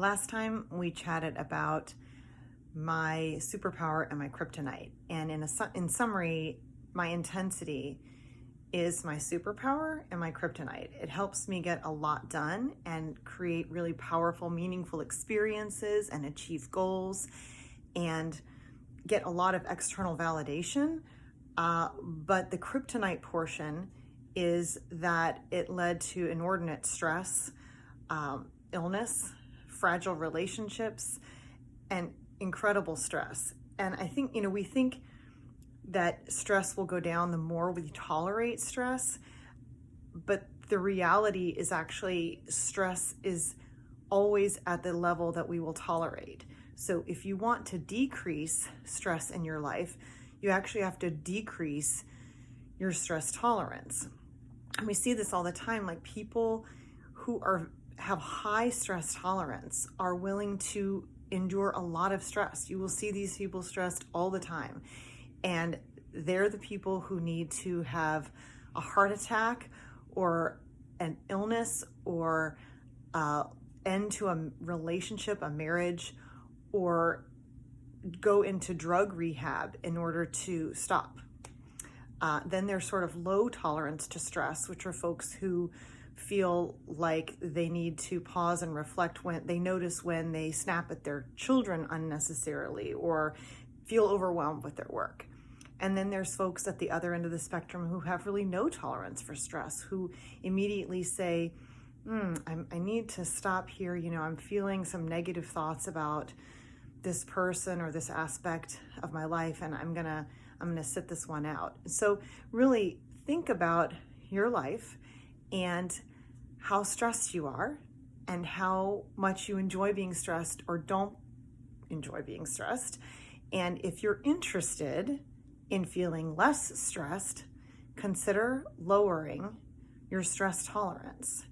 Last time we chatted about my superpower and my kryptonite. And in summary, my intensity is my superpower and my kryptonite. It helps me get a lot done and create really powerful, meaningful experiences and achieve goals and get a lot of external validation. But the kryptonite portion is that it led to inordinate stress, illness, fragile relationships, and incredible stress. And I think, we think that stress will go down the more we tolerate stress, but the reality is actually stress is always at the level that we will tolerate. So if you want to decrease stress in your life, you actually have to decrease your stress tolerance. And we see this all the time, like people who have high stress tolerance are willing to endure a lot of stress. You will see these people stressed all the time. And they're the people who need to have a heart attack or an illness or end to a relationship, a marriage, or go into drug rehab in order to stop. Then there's sort of low tolerance to stress, which are folks who feel like they need to pause and reflect when they notice when they snap at their children unnecessarily or feel overwhelmed with their work. And then there's folks at the other end of the spectrum who have really no tolerance for stress, who immediately say, I need to stop here. I'm feeling some negative thoughts about this person or this aspect of my life, and I'm gonna sit this one out. So really think about your life and how stressed you are and how much you enjoy being stressed or don't enjoy being stressed. And if you're interested in feeling less stressed, consider lowering your stress tolerance.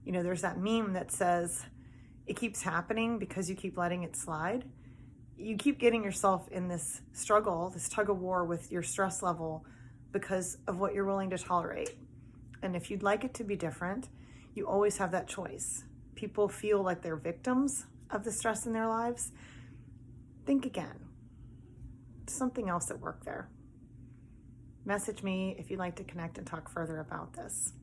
There's that meme that says, it keeps happening because you keep letting it slide. You keep getting yourself in this struggle, this tug of war with your stress level because of what you're willing to tolerate. And if you'd like it to be different, you always have that choice. People feel like they're victims of the stress in their lives. Think again. Something else at work there. Message me if you'd like to connect and talk further about this.